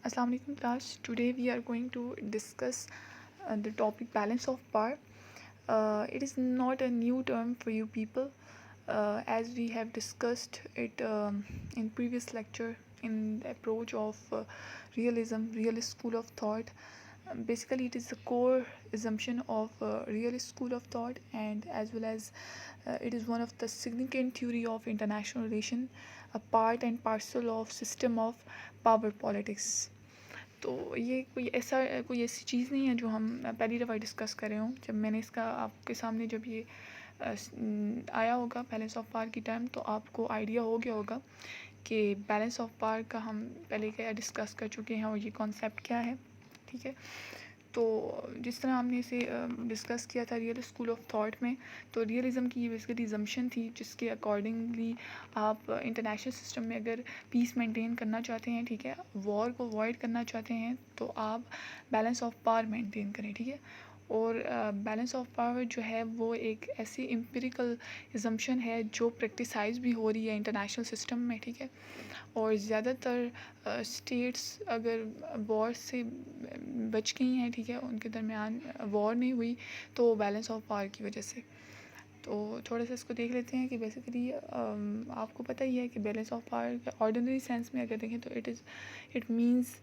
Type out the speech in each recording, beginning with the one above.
Assalamu alaikum class. Today we are going to discuss the topic balance of power. It is not a new term for you people, as we have discussed it in previous lecture in the approach of realism, realist school of thought. Basically, it is the core assumption of realist school of thought, and as well as it is one of the significant theory of international relation, a part and parcel of system of power politics. तो ये कोई ऐसी चीज़ नहीं है जो हम पहली दफ़ा डिस्कस कर रहे हों। जब मैंने इसका आपके सामने जब ये आया होगा बैलेंस ऑफ पावर की टर्म, तो आपको आइडिया हो गया होगा कि बैलेंस ऑफ पावर का हम पहले क्या डिस्कस कर चुके हैं और ये कॉन्सेप्ट क्या है। ठीक है, तो जिस तरह हमने इसे डिस्कस किया था रियल स्कूल ऑफ थॉट में, तो रियलिज़म की ये बेसिकली एजम्पशन थी जिसके अकॉर्डिंगली आप इंटरनेशनल सिस्टम में अगर पीस मेंटेन करना चाहते हैं, ठीक है, वॉर को अवॉइड करना चाहते हैं, तो आप बैलेंस ऑफ पावर मेंटेन करें। ठीक है, और बैलेंस ऑफ पावर जो है वो एक ऐसी एम्पिरिकल एजम्पशन है जो प्रैक्टिसाइज भी हो रही है इंटरनेशनल सिस्टम में। ठीक है, और ज़्यादातर स्टेट्स अगर वॉर से बच गई हैं, ठीक है, उनके दरमियान वॉर नहीं हुई, तो बैलेंस ऑफ पावर की वजह से। तो थोड़ा सा इसको देख लेते हैं कि बेसिकली आपको पता ही है कि बैलेंस ऑफ पावर के ऑर्डिनरी सेंस में अगर देखें तो it means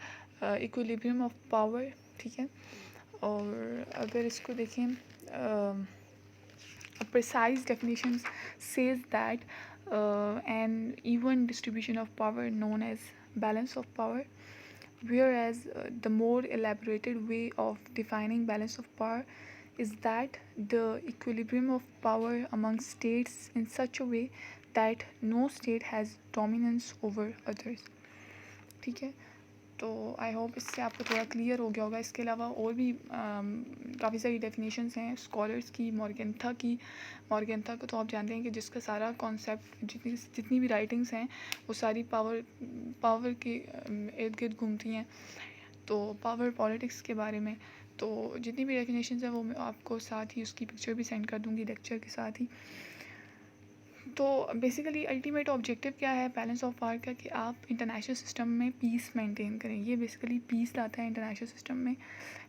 equilibrium of power. ठीक है, और अगर इसको देखें a precise definition says that an even distribution of power known as balance of power, whereas the more elaborated way of defining balance of power is that the equilibrium of power among states in such a way that no state has dominance over others। ठीक है, तो I hope इससे आपको थोड़ा clear हो गया होगा। इसके अलावा और भी काफ़ी सारी डेफिनेशंस हैं स्कॉलर्स की। मॉर्गेंथा को तो आप जानते हैं कि जिसका सारा कॉन्सेप्ट, जितनी भी राइटिंग्स हैं वो सारी पावर के इर्द गिर्द घूमती हैं, तो पावर पॉलिटिक्स के बारे में। तो जितनी भी डेफिनेशंस हैं वो मैं आपको साथ ही उसकी पिक्चर भी सेंड कर दूँगी लेक्चर के साथ ही। तो बेसिकली अल्टीमेट ऑब्जेक्टिव क्या है बैलेंस ऑफ पावर का, कि आप इंटरनेशनल सिस्टम में पीस मेंटेन करें। ये बेसिकली पीस लाता है इंटरनेशनल सिस्टम में।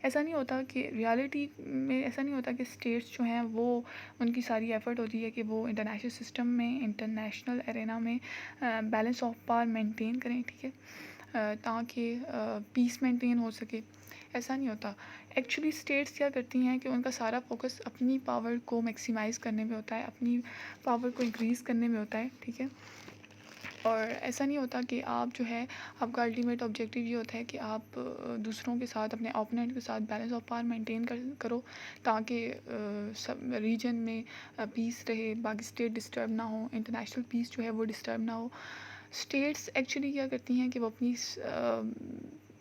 ऐसा नहीं होता कि रियलिटी में ऐसा नहीं होता कि स्टेट्स जो हैं वो उनकी सारी एफर्ट होती है कि वो इंटरनेशनल सिस्टम में, इंटरनेशनल एरेना में बैलेंस ऑफ पावर मेंटेन करें। ठीक है, ताकि पीस मेंटेन हो सके। ऐसा नहीं होता। एक्चुअली स्टेट्स क्या करती हैं कि उनका सारा फोकस अपनी पावर को मैक्सिमाइज़ करने में होता है, अपनी पावर को इंक्रीज़ करने में होता है। ठीक है, और ऐसा नहीं होता कि आप जो है आपका अल्टीमेट ऑब्जेक्टिव ये होता है कि आप दूसरों के साथ, अपने ओपोनेंट के साथ बैलेंस ऑफ पावर मेंटेन करो, ताकि सब रीजन में पीस रहे, बाकी स्टेट डिस्टर्ब ना हो, इंटरनेशनल पीस जो है वो डिस्टर्ब ना हो। स्टेट्स एक्चुअली क्या करती हैं कि वो अपनी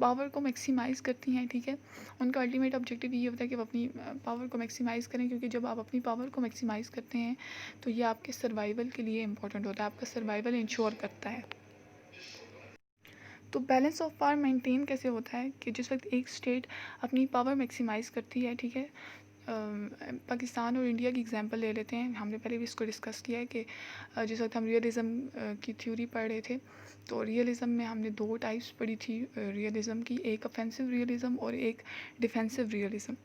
पावर को मैक्सिमाइज़ करती हैं। ठीक है, उनका अल्टीमेट ऑब्जेक्टिव ये होता है कि वो अपनी पावर को मैक्सिमाइज़ करें, क्योंकि जब आप अपनी पावर को मैक्सिमाइज़ करते हैं तो ये आपके सर्वाइवल के लिए इम्पोर्टेंट होता है, आपका सर्वाइवल इंश्योर करता है। तो बैलेंस ऑफ पावर मेंटेन कैसे होता है कि जिस वक्त एक स्टेट अपनी पावर मैक्सिमाइज़ करती है, ठीक है, पाकिस्तान और इंडिया की एग्जांपल ले लेते हैं। हमने पहले भी इसको डिस्कस किया है कि जिस वक्त हम रियलिज़म की थ्योरी पढ़ रहे थे, तो रियलिज़म में हमने दो टाइप्स पढ़ी थी रियलिज़म की, एक ऑफेंसिव रियलिज़म और एक डिफेंसिव रियलिज़म।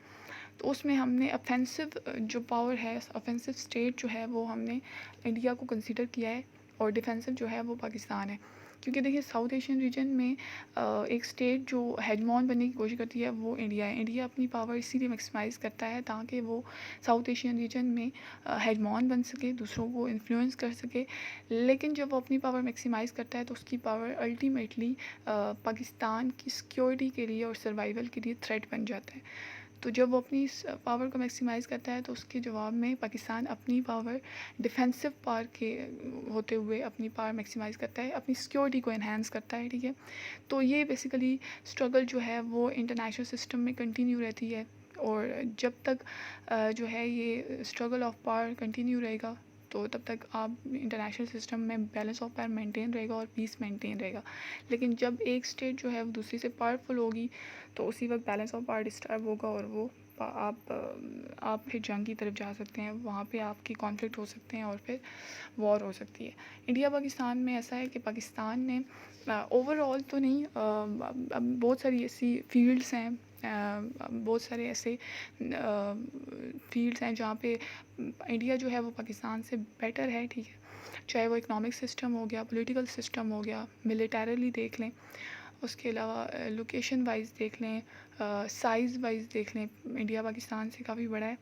तो उसमें हमने ऑफेंसिव जो पावर है, ऑफेंसिव स्टेट जो है वो हमने इंडिया को कंसीडर किया है, और डिफेंसिव जो है वो पाकिस्तान है। क्योंकि देखिए साउथ एशियन रीजन में एक स्टेट जो हेजमॉन बनने की कोशिश करती है वो इंडिया है। इंडिया अपनी पावर इसीलिए मैक्सिमाइज़ करता है ताकि वो साउथ एशियन रीजन में हेजमॉन बन सके, दूसरों को इन्फ्लुएंस कर सके। लेकिन जब वो अपनी पावर मैक्सिमाइज़ करता है तो उसकी पावर अल्टीमेटली पाकिस्तान की सिक्योरिटी के लिए और सर्वाइवल के लिए थ्रेट बन जाता है। तो जब वो अपनी पावर को मैक्सिमाइज़ करता है तो उसके जवाब में पाकिस्तान अपनी पावर डिफेंसिव पावर के होते हुए अपनी पावर मैक्सिमाइज़ करता है, अपनी सिक्योरिटी को इन्हांस करता है। ठीक है, तो ये बेसिकली स्ट्रगल जो है वो इंटरनेशनल सिस्टम में कंटिन्यू रहती है, और जब तक जो है ये स्ट्रगल ऑफ पावर कंटिन्यू रहेगा तो तब तक आप इंटरनेशनल सिस्टम में बैलेंस ऑफ पावर मेंटेन रहेगा और पीस मेंटेन रहेगा। लेकिन जब एक स्टेट जो है वो दूसरी से पावरफुल होगी तो उसी वक्त बैलेंस ऑफ पावर डिस्टर्ब होगा और वो आप फिर जंग की तरफ जा सकते हैं, वहाँ पे आपकी कॉन्फ्लिक्ट हो सकते हैं और फिर वॉर हो सकती है। इंडिया पाकिस्तान में ऐसा है कि पाकिस्तान ने ओवरऑल तो नहीं, बहुत सारी ऐसी फील्ड्स हैं, बहुत सारे ऐसे फील्ड्स हैं जहाँ पे इंडिया जो है वो पाकिस्तान से बेटर है, ठीक है। चाहे वो इकोनॉमिक सिस्टम हो गया, पॉलिटिकल सिस्टम हो गया, मिलिटरली देख लें, उसके अलावा लोकेशन वाइज देख लें, साइज़ वाइज देख लें, इंडिया पाकिस्तान से काफ़ी बड़ा है।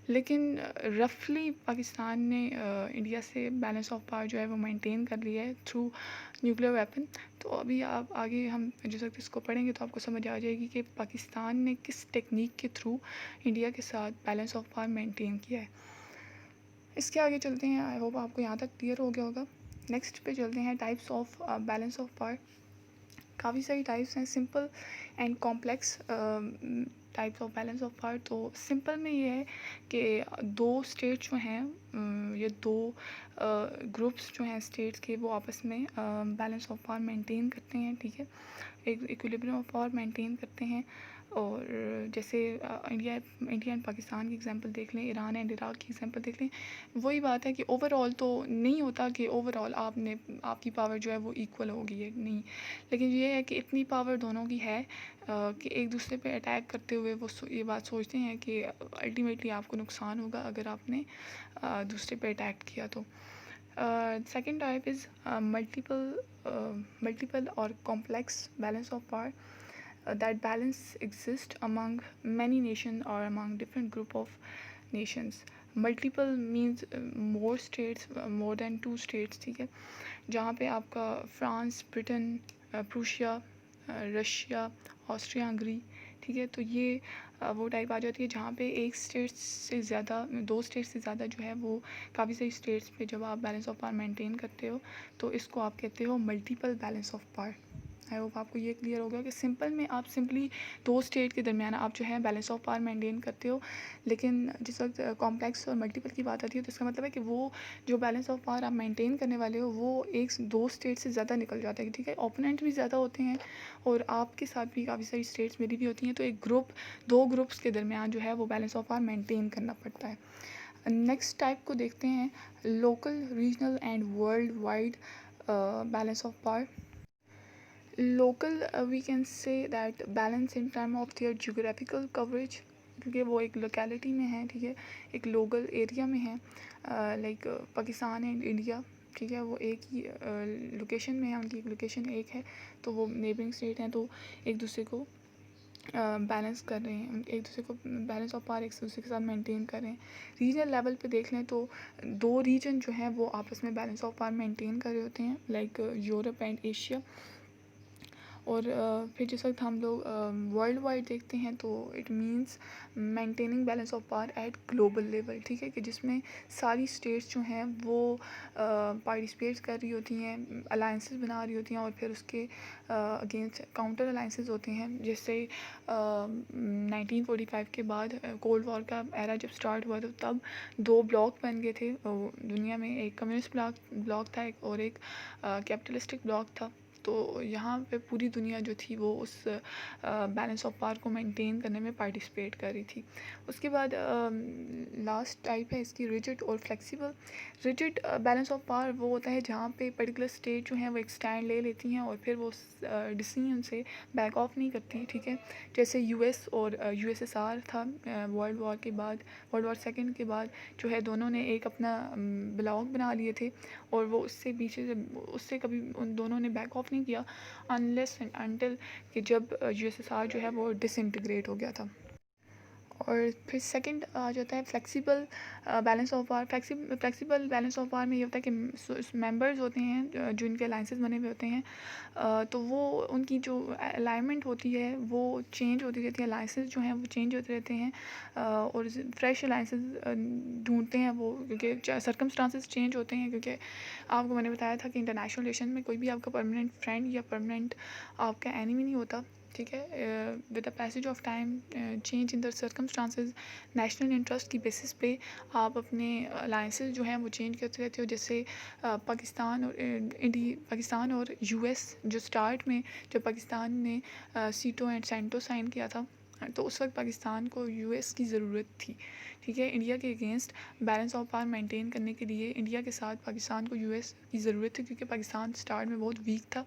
लेकिन रफली पाकिस्तान ने इंडिया से बैलेंस ऑफ पावर जो है वो मेंटेन कर लिया है थ्रू न्यूक्लियर वेपन। तो अभी आप आगे हम जो सकते इसको पढ़ेंगे तो आपको समझ आ जाएगी कि पाकिस्तान ने किस टेक्निक के थ्रू इंडिया के साथ बैलेंस ऑफ पावर मेंटेन किया है। इसके आगे चलते हैं, आई होप आपको यहाँ तक क्लियर हो गया होगा। नेक्स्ट पे चलते हैं types of balance of power. काफ़ी सारी टाइप्स हैं, simple and complex types of balance of power. तो सिंपल में ये है कि दो स्टेट्स जो हैं, ये दो ग्रुप्स जो हैं स्टेट्स के, वो आपस में बैलेंस ऑफ पावर मेंटेन करते हैं, ठीक है, एक इक्विलिब्रियम ऑफ पावर मेंटेन करते हैं। और जैसे इंडिया एंड पाकिस्तान की एग्जांपल देख लें, ईरान एंड इराक की एग्जांपल देख लें, वही बात है कि ओवरऑल तो नहीं होता कि ओवरऑल आपकी पावर जो है वो इक्वल होगी है, नहीं। लेकिन ये है कि इतनी पावर दोनों की है कि एक दूसरे पे अटैक करते हुए वो ये बात सोचते हैं कि अल्टीमेटली आपको नुकसान होगा अगर आपने दूसरे पे अटैक किया तो। सेकेंड टाइप इज़ मल्टीपल और complex balance of power. That balance exists among many nations or among different group of nations. Multiple means more states, more than two states, ठीक है, जहाँ पे आपका France, Britain, Prussia, Russia, Austria, Hungary, ठीक है। तो ये वो टाइप आ जाती है जहाँ पे एक स्टेट से ज़्यादा, दो स्टेट से ज़्यादा जो है वो काफ़ी सारी स्टेट्स पे जब आप बैलेंस ऑफ पावर मेंटेन करते हो तो इसको आप कहते हो multiple balance of power. I hope आपको ये क्लियर हो गया कि सिंपल में आप सिंपली दो स्टेट के दरमियान आप जो है बैलेंस ऑफ पावर मेंटेन करते हो। लेकिन जिस वक्त कॉम्प्लेक्स और मल्टीपल की बात आती है तो इसका मतलब है कि वो जो बैलेंस ऑफ पावर आप मेंटेन करने वाले हो वो एक दो स्टेट से ज़्यादा निकल जाता है, ठीक है। ओपोनेंट भी ज़्यादा होते हैं और आपके साथ भी काफ़ी सारी स्टेट्स मेरी भी होती हैं, तो एक ग्रुप, दो ग्रुप्स के दरमियान जो है वो बैलेंस ऑफ पावर मेंटेन करना पड़ता है। नेक्स्ट टाइप को देखते हैं, local, regional and worldwide balance of power. Local we can say that balance in term of their geographical coverage, क्योंकि वो एक लोकेलिटी में है, ठीक है, एक लोकल एरिया में है। लाइक पाकिस्तान एंड इंडिया, ठीक है, वो एक ही लोकेशन में है, उनकी एक लोकेशन एक है, तो वो नेबरिंग स्टेट हैं, तो एक दूसरे को बैलेंस कर रहे हैं, एक दूसरे को बैलेंस ऑफ पावर एक दूसरे के साथ मेंटेन कर रहे हैं। रीजनल लेवल पे देख लें तो दो रीजन जो हैं वो आपस में बैलेंस ऑफ पावर मेंटेन कर रहे होते हैं, लाइक यूरोप एंड एशिया। और फिर जिस वक्त हम लोग वर्ल्ड वाइड देखते हैं तो it means maintaining balance of power eight global level, ठीक है, कि जिसमें सारी स्टेट्स जो हैं वो पार्टिसिपेट कर रही होती हैं, अलाइंसेस बना रही होती हैं और फिर उसके अगेंस्ट काउंटर अलाइंसेस होते हैं। जैसे 1945 के बाद कोल्ड वॉर का एरा जब स्टार्ट हुआ तो तब दो ब्लॉक बन गए थे दुनिया में, एक कम्युनिस्ट ब्लॉक था और एक कैपिटलिस्टिक ब्लॉक था। तो यहाँ पे पूरी दुनिया जो थी वो उस बैलेंस ऑफ पावर को मेंटेन करने में पार्टिसिपेट कर रही थी। उसके बाद लास्ट टाइप है इसकी रिजिड और flexible. Rigid balance of power वो होता है जहाँ पे पर्टिकुलर स्टेट जो है वो एक स्टैंड ले लेती हैं और फिर वो डिसीजन से बैक ऑफ नहीं करती, ठीक है। जैसे यूएस और यूएसएसआर था वर्ल्ड वॉर के बाद, वर्ल्ड वॉर सेकेंड के बाद जो है दोनों ने एक अपना ब्लॉक बना लिए थे और वो उससे कभी उन दोनों ने बैक ऑफ नहीं किया अनलेस एंड अनटिल कि जब यूएसएसआर जो है वो डिसइंटीग्रेट हो गया था। और फिर सेकंड आ जाता है flexible balance of power. Flexible balance of power में ये होता है कि मेंबर्स होते हैं जो इनके अलाइंसेस बने हुए होते हैं, तो वो उनकी जो अलाइनमेंट होती है वो चेंज होती रहती है, अलाइंसेस जो हैं वो चेंज होते रहते हैं और फ्रेश अलाइंसेस ढूंढते हैं वो, क्योंकि सर्कमस्टांसेस चेंज होते हैं। क्योंकि आपको मैंने बताया था कि इंटरनेशनल रिलेशन में कोई भी आपका परमानेंट फ्रेंड या परमानेंट आपका एनिमी नहीं होता, ठीक है। With the passage of time change in the circumstances, national interest की बेसिस पे आप अपने अलाइंसेस जो हैं वो चेंज करते रहते हो। जैसे पाकिस्तान और यूएस जो स्टार्ट में जब पाकिस्तान ने सीटो एंड सेंटो साइन किया था तो उस वक्त पाकिस्तान को यूएस की ज़रूरत थी, ठीक है। इंडिया के against balance of power maintain करने के लिए इंडिया के साथ पाकिस्तान को यूएस की ज़रूरत थी, क्योंकि पाकिस्तान स्टार्ट में बहुत वीक था।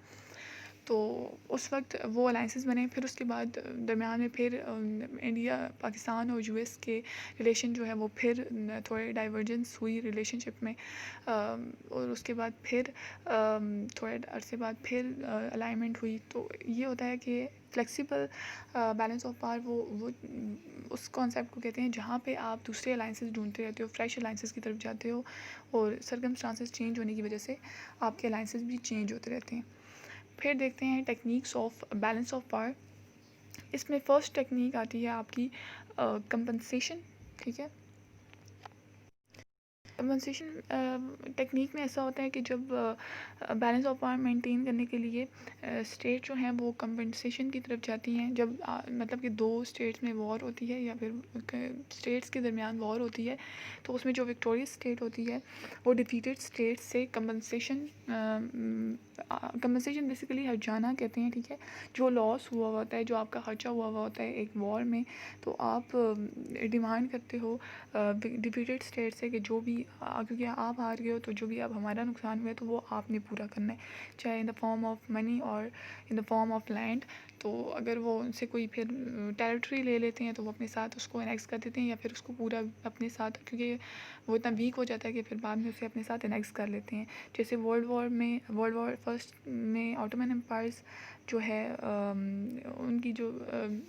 तो उस वक्त वो अलाइंसेस बने। फिर उसके बाद दरमियान में फिर इंडिया, पाकिस्तान और यूएस के रिलेशन जो है वो फिर थोड़े डाइवर्जेंस हुई रिलेशनशिप में, और उसके बाद फिर थोड़े अरसे बाद फिर अलाइनमेंट हुई। तो ये होता है कि फ्लेक्सिबल बैलेंस ऑफ पावर वो उस कॉन्सेप्ट को कहते हैं जहाँ पे आप दूसरे अलाइंसेस ढूंढते रहते हो, फ्रेश अलाइंसेस की तरफ जाते हो, और सर्कमस्टांसेस चेंज होने की वजह से आपके अलाइंसेस भी चेंज होते रहते हैं। फिर देखते हैं techniques of balance of power. इसमें फ़र्स्ट टेक्निक आती है आपकी कंपनसेशन, ठीक है। कंपनसेशन टेक्निक में ऐसा होता है कि जब बैलेंस ऑफ पावर मेंटेन करने के लिए स्टेट जो हैं वो कंपनसेशन की तरफ जाती हैं। जब मतलब कि दो स्टेट्स में वॉर होती है या फिर स्टेट्स के दरमियान वॉर होती है, तो उसमें जो विक्टोरियस स्टेट होती है वो डिफीटेड स्टेट से कंपनसेशन बेसिकली हर्जाना कहते हैं, ठीक है। जो लॉस हुआ होता है, जो आपका खर्चा हुआ होता है एक वॉर में, तो आप डिमांड करते हो डिफीटेड स्टेट से कि जो भी क्योंकि आप हार गए हो, तो जो भी अब हमारा नुकसान हुआ है तो वो आपने पूरा करना है, चाहे in the form of money और in the form of land. तो अगर वो उनसे कोई फिर टेरिटरी ले लेते हैं तो वो अपने साथ उसको एनेक्स कर देते हैं, या फिर उसको पूरा अपने साथ, क्योंकि वो इतना वीक हो जाता है कि फिर बाद में उसे अपने साथ एनेक्स कर लेते हैं। जैसे वर्ल्ड वॉर फर्स्ट में ऑटोमन एम्पायर्स जो है उनकी जो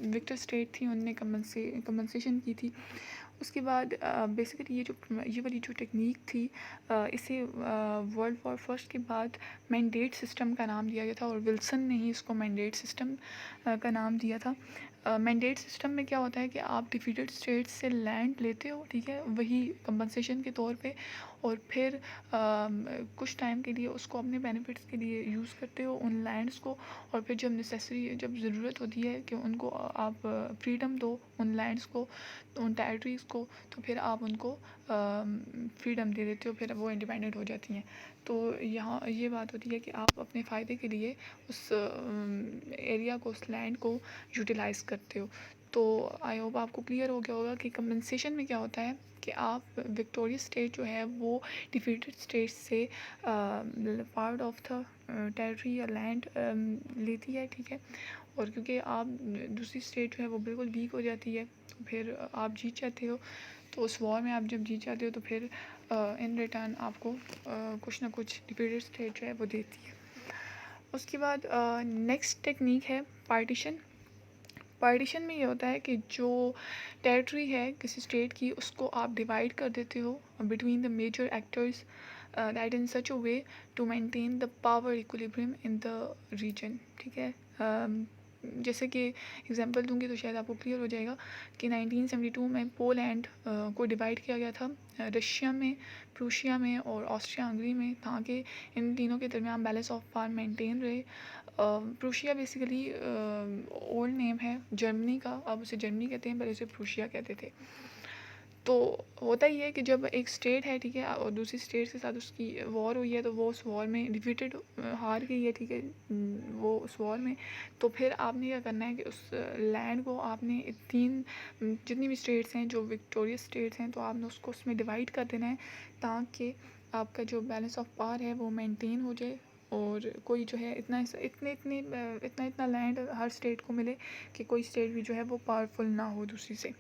विक्टर स्टेट थी उनने कंपनसेशन की थी। उसके बाद बेसिकली ये वाली जो टेक्निक थी, इसे वर्ल्ड वॉर फर्स्ट के बाद मैंडेट सिस्टम का नाम दिया गया था, और विल्सन ने ही इसको मैंडेट सिस्टम का नाम दिया था। मैंडेट सिस्टम में क्या होता है कि आप डिफीटेड स्टेट्स से लैंड लेते हो, ठीक है, वही कंपनसेशन के तौर पे, और फिर कुछ टाइम के लिए उसको अपने बेनिफिट्स के लिए यूज़ करते हो उन लैंड्स को, और फिर जब ज़रूरत होती है कि उनको आप फ्रीडम दो उन लैंड्स को, उन टेरिटरीज़ को, तो फिर आप उनको फ्रीडम दे देते हो, फिर वो इंडिपेंडेंट हो जाती हैं। तो यहाँ ये बात होती है कि आप अपने फ़ायदे के लिए उस एरिया को, उस लैंड को यूटिलाइज़ करते हो। तो आई होप आपको क्लियर हो गया होगा कि कंपनसेशन में क्या होता है कि आप विक्टोरियस स्टेट जो है वो डिफीटेड स्टेट से पार्ट ऑफ द टेरिटरी या लैंड लेती है, ठीक है। और क्योंकि आप दूसरी स्टेट जो है वो बिल्कुल वीक हो जाती है, तो फिर आप जीत जाते हो। तो उस वॉर में आप जब जीत जाते हो तो फिर इन रिटर्न आपको कुछ ना कुछ डिफीटेड स्टेट जो है वो देती है। उसके बाद नेक्स्ट टेक्निक है पार्टीशन। पार्टीशन में ये होता है कि जो टेरिटरी है किसी स्टेट की, उसको आप डिवाइड कर देते हो between the major actors that in such a way to maintain the power equilibrium in the region, ठीक है। जैसे कि एग्जांपल दूंगी तो शायद आपको क्लियर हो जाएगा कि 1972 में पोलैंड को डिवाइड किया गया था रशिया में, प्रूशिया में और ऑस्ट्रिया हंगरी में, ताकि इन तीनों के दरमियान बैलेंस ऑफ पावर मेंटेन रहे। प्रूशिया बेसिकली ओल्ड नेम है जर्मनी का, अब उसे जर्मनी कहते हैं, पहले उसे प्रूशिया कहते थे। तो होता ही है कि जब एक स्टेट है, ठीक है, और दूसरी स्टेट के साथ उसकी वॉर हुई है, तो वो उस वॉर में डिफीटेड हार गई है, ठीक है, वो उस वॉर में। तो फिर आपने क्या करना है कि उस लैंड को आपने तीन जितनी भी स्टेट्स हैं जो विक्टोरियस स्टेट्स हैं, तो आपने उसको उसमें डिवाइड कर देना है, ताकि आपका जो बैलेंस ऑफ पावर है वो मेंटेन हो जाए, और कोई जो है इतना लैंड हर स्टेट को मिले कि कोई स्टेट भी जो है वो पावरफुल ना हो दूसरी से,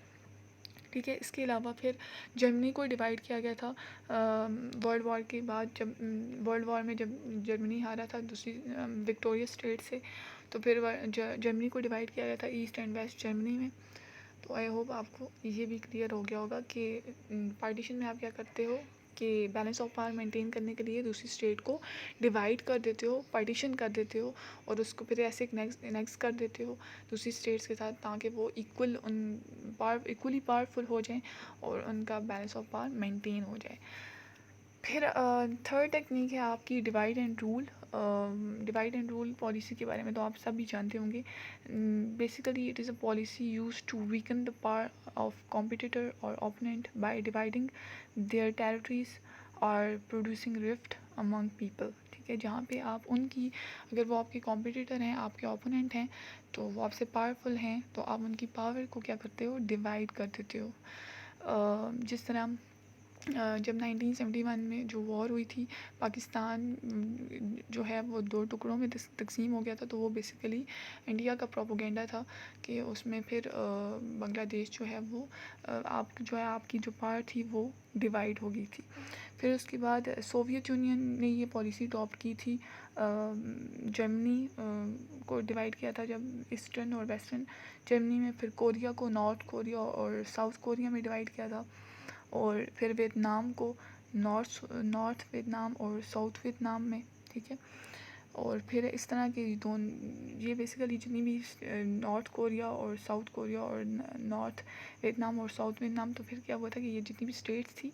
ठीक है। इसके अलावा फिर जर्मनी को डिवाइड किया गया था वर्ल्ड वॉर के बाद, जब वर्ल्ड वॉर में जब जर्मनी हारा था दूसरी विक्टोरियस स्टेट से, तो फिर जर्मनी को डिवाइड किया गया था ईस्ट एंड वेस्ट जर्मनी में। तो आई होप आपको ये भी क्लियर हो गया होगा कि पार्टीशन में आप क्या करते हो कि बैलेंस ऑफ पावर मेंटेन करने के लिए दूसरी स्टेट को डिवाइड कर देते हो, पार्टीशन कर देते हो, और उसको फिर ऐसे नेक्स्ट कर देते हो दूसरी स्टेट्स के साथ, ताकि वो इक्वली पावरफुल हो जाएं और उनका बैलेंस ऑफ पावर मेंटेन हो जाए। फिर थर्ड टेक्निक है आपकी divide and rule. Divide and rule policy के बारे में तो आप सब भी जानते होंगे। Basically it is a policy use to weaken the power of competitor और opponent by dividing their territories और प्रोड्यूसिंग रिफ्ट अमंग पीपल, ठीक है, जहाँ पे आप उनकी, अगर वो आपके कॉम्पिटिटर हैं, आपके ओपोनेंट हैं, तो वो आपसे पावरफुल हैं, तो आप उनकी पावर को क्या करते हो, डिवाइड कर देते हो। जिस तरह जब 1971 में जो वॉर हुई थी, पाकिस्तान जो है वो दो टुकड़ों में तकसीम हो गया था, तो वो बेसिकली इंडिया का प्रोपोगेंडा था कि उसमें फिर बांग्लादेश जो है वो आप जो है आपकी जो पार्ट थी वो डिवाइड हो गई थी। फिर उसके बाद सोवियत यूनियन ने ये पॉलिसी अडॉप्ट की थी, जर्मनी को डिवाइड किया था जब ईस्टर्न और वेस्टर्न जर्मनी में, फिर कोरिया को नॉर्थ कोरिया और साउथ कोरिया में डिवाइड किया था, और फिर वियतनाम को नॉर्थ वियतनाम और साउथ वियतनाम में, ठीक है। और फिर इस तरह के ये बेसिकली जितनी भी नॉर्थ कोरिया और साउथ कोरिया और नॉर्थ वियतनाम और साउथ वियतनाम, तो फिर क्या हुआ था कि ये जितनी भी स्टेट्स थी,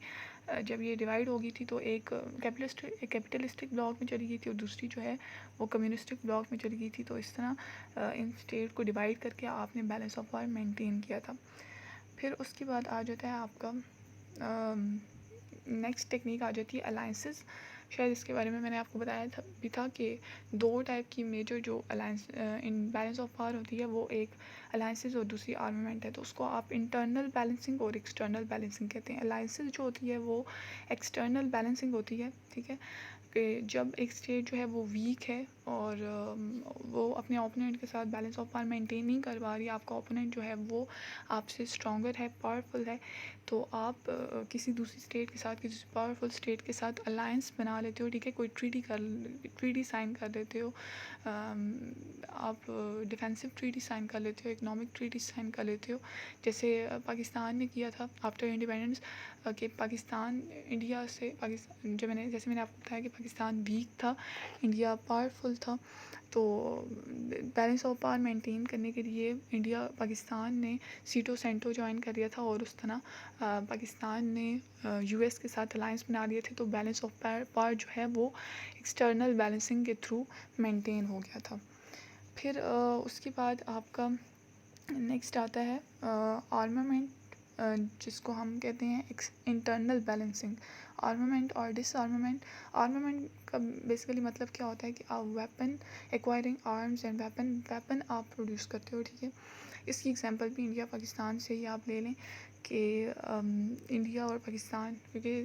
जब ये डिवाइड हो गई थी तो एक कैपिटलिस्टिक ब्लॉक में चली गई थी और दूसरी जो है वो कम्युनिस्टिक ब्लॉक में चली गई थी। तो इस तरह इन स्टेट को डिवाइड करके आपने बैलेंस ऑफ पावर मेंटेन किया था। फिर उसके बाद आ जाता है आपका नेक्स्ट टेक्निक आ जाती है अलाइंसेस। शायद इसके बारे में मैंने आपको बताया था भी था कि दो टाइप की मेजर जो alliance in balance of power होती है, वो एक अलाइंसेस और दूसरी आर्मामेंट है। तो उसको आप इंटरनल बैलेंसिंग और एक्सटर्नल बैलेंसिंग कहते हैं। अलाइंसेस जो होती है वो एक्सटर्नल बैलेंसिंग होती है, ठीक है, कि जब एक स्टेट जो है वो वीक है और वो अपने ओपोनेंट के साथ बैलेंस ऑफ पावर मेंटेन नहीं कर पा रही, आपका ओपोनेंट जो है वो आपसे स्ट्रॉन्गर है, पावरफुल है, तो आप किसी दूसरी स्टेट के साथ, किसी पावरफुल स्टेट के साथ अलायंस बना लेते हो, ठीक है, कोई ट्रीटी साइन कर देते हो, आप डिफेंसिव ट्रीटी साइन कर लेते हो, इकोनॉमिक ट्रीटी साइन कर लेते हो, जैसे पाकिस्तान ने किया था आफ्टर इंडिपेंडेंस, कि पाकिस्तान इंडिया से, पाकिस्तान जैसे मैंने आपको बताया कि पाकिस्तान वीक था, इंडिया पावरफुल था, तो बैलेंस ऑफ पावर मेंटेन करने के लिए इंडिया पाकिस्तान ने सीटो सेंटो ज्वाइन कर लिया था, और उस तरह पाकिस्तान ने यूएस के साथ अलायंस बना लिए थे। तो बैलेंस ऑफ पावर जो है वो एक्सटर्नल बैलेंसिंग के थ्रू मेंटेन हो गया था। फिर उसके बाद आपका नेक्स्ट आता है आर्मामेंट, जिसको हम कहते हैं इंटरनल बैलेंसिंग। आर्मामेंट और डिसआर्मामेंट, आर्मामेंट का बेसिकली मतलब क्या होता है कि आप weapon acquiring arms and weapon आप प्रोड्यूस करते हो, ठीक है। इसकी एग्जांपल भी इंडिया पाकिस्तान से ही आप ले लें कि इंडिया और पाकिस्तान, क्योंकि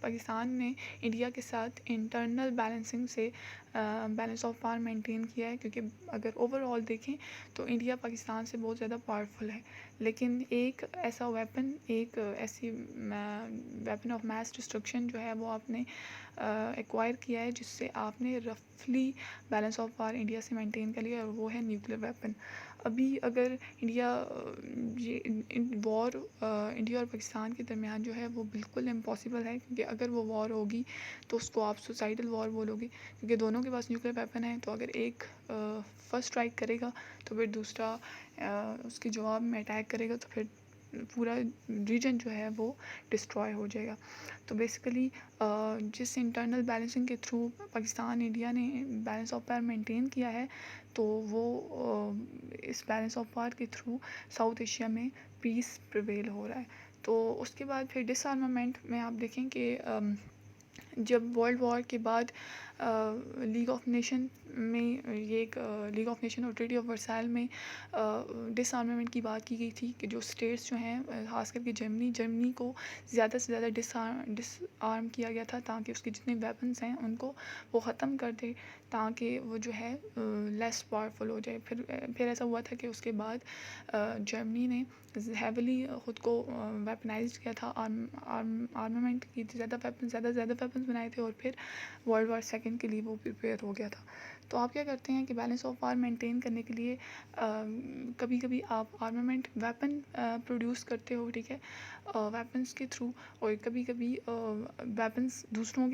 पाकिस्तान ने इंडिया के साथ इंटरनल बैलेंसिंग से बैलेंस ऑफ पावर मेंटेन किया है, क्योंकि अगर ओवरऑल देखें तो इंडिया पाकिस्तान से बहुत ज़्यादा पावरफुल है, लेकिन एक ऐसा वेपन, एक ऐसी वेपन ऑफ मैस डिस्ट्रक्शन जो है वो आपने एक्वायर किया है, जिससे आपने रफली बैलेंस ऑफ पावर इंडिया से मेंटेन कर लिया, और वो है न्यूक्लियर वेपन। अभी अगर इंडिया ये वॉर इंडिया और पाकिस्तान के दरमियान जो है वो बिल्कुल इम्पॉसिबल है, क्योंकि अगर वो वॉर होगी तो उसको आप सुसाइडल वॉर बोलोगे, क्योंकि दोनों के पास न्यूक्लियर वेपन है। तो अगर एक फर्स्ट स्ट्राइक करेगा तो फिर दूसरा उसके जवाब में अटैक करेगा, तो फिर पूरा रीजन जो है वो डिस्ट्रॉय हो जाएगा। तो बेसिकली जिस इंटरनल बैलेंसिंग के थ्रू पाकिस्तान इंडिया ने बैलेंस ऑफ पावर मेंटेन किया है, तो वो इस बैलेंस ऑफ पावर के थ्रू साउथ एशिया में पीस प्रिवेल हो रहा है। तो उसके बाद फिर डिसआर्मामेंट में आप देखें कि जब वर्ल्ड वॉर के बाद लीग ऑफ नेशन में ये एक लीग ऑफ नेशन और ट्रीटी ऑफ वर्साइल में डिसआर्मामेंट की बात की गई थी कि जो स्टेट्स जो हैं, खास करके जर्मनी को ज़्यादा से ज़्यादा डिसआर्म किया गया था, ताकि उसके जितने वेपन्स हैं उनको वो ख़त्म कर दे, ताकि वो जो है लेस पावरफुल हो जाए। फिर ऐसा हुआ था कि उसके बाद जर्मनी ने हैविली ख़ुद को वेपनाइज किया था, आर्मामेंट की ज़्यादा वेपन्स बनाए थे, और फिर वर्ल्ड वॉर सेकेंड के लिए वो प्रिपेयर हो गया था। तो आप क्या करते हैं कि बैलेंस ऑफ पावर मेंटेन करने के लिए कभी कभी आप आर्मामेंट वेपन प्रोड्यूस करते हो, ठीक है, वेपन्स के थ्रू, और कभी कभी वेपन्स दूसरों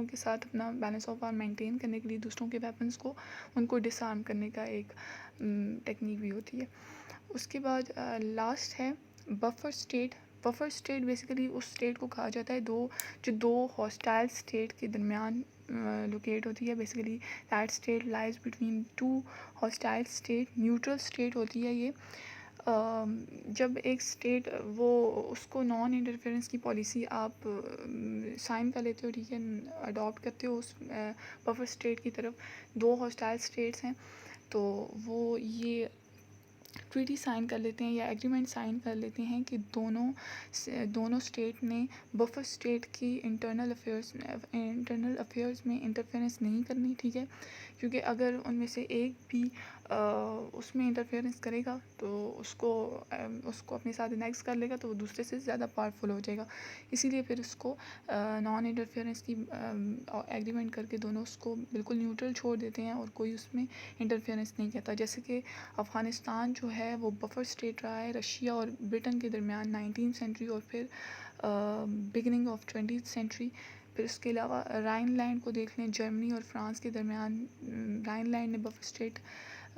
के साथ अपना बैलेंस ऑफ पावर मेंटेन करने के लिए दूसरों के वेपन्स को उनको डिसआर्म करने का एक टेक्निक भी होती है। उसके बाद लास्ट है buffer state. Buffer state basically उस स्टेट को कहा जाता है जो दो हॉस्टाइल स्टेट के दरमियान लोकेट होती है। Basically that state lies between two hostile state, neutral state होती है ये। जब एक स्टेट वो उसको नॉन इंटरफेरेंस की पॉलिसी आप साइन कर लेते हो, ठीक है, अडॉप्ट करते हो उस बफर स्टेट की तरफ, दो हॉस्टाइल स्टेट्स हैं तो वो ये ट्रीटी साइन कर लेते हैं या एग्रीमेंट साइन कर लेते हैं कि दोनों स्टेट ने बफर स्टेट की इंटरनल अफेयर्स में इंटरफेरेंस नहीं करनी, ठीक है, क्योंकि अगर उनमें से एक भी उसमें इंटरफेरेंस करेगा तो उसको अपने साथ नेक्स्ट कर लेगा तो वो दूसरे से ज़्यादा पावरफुल हो जाएगा। इसीलिए फिर उसको नॉन इंटरफेरेंस की एग्रीमेंट करके दोनों उसको बिल्कुल न्यूट्रल छोड़ देते हैं और कोई उसमें इंटरफेरेंस नहीं कहता। जैसे कि अफ़गानिस्तान जो है वो बफर स्टेट रहा है रशिया और ब्रिटेन के दरमियान 19th सेंचुरी और फिर बिगिनिंग ऑफ 20th सेंचुरी। फिर उसके अलावा राइनलैंड को देख लें, जर्मनी और फ्रांस के दरमियान राइनलैंड ने बफर स्टेट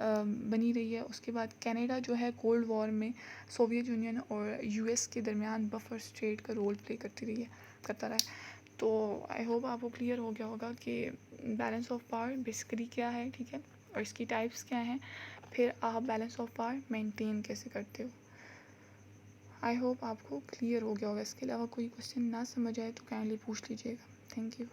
बनी रही है। उसके बाद कनाडा जो है कोल्ड वॉर में सोवियत यूनियन और यूएस के दरमियान बफर स्टेट का रोल प्ले करता रहा है। तो आई होप आपको क्लियर हो गया होगा कि बैलेंस ऑफ पावर बेसिकली क्या है, ठीक है, और इसकी टाइप्स क्या हैं, फिर आप बैलेंस ऑफ पावर मेंटेन कैसे करते हो। आई होप आपको क्लियर हो गया होगा। इसके अलावा कोई क्वेश्चन ना समझ आए तो काइंडली पूछ लीजिएगा। Thank you.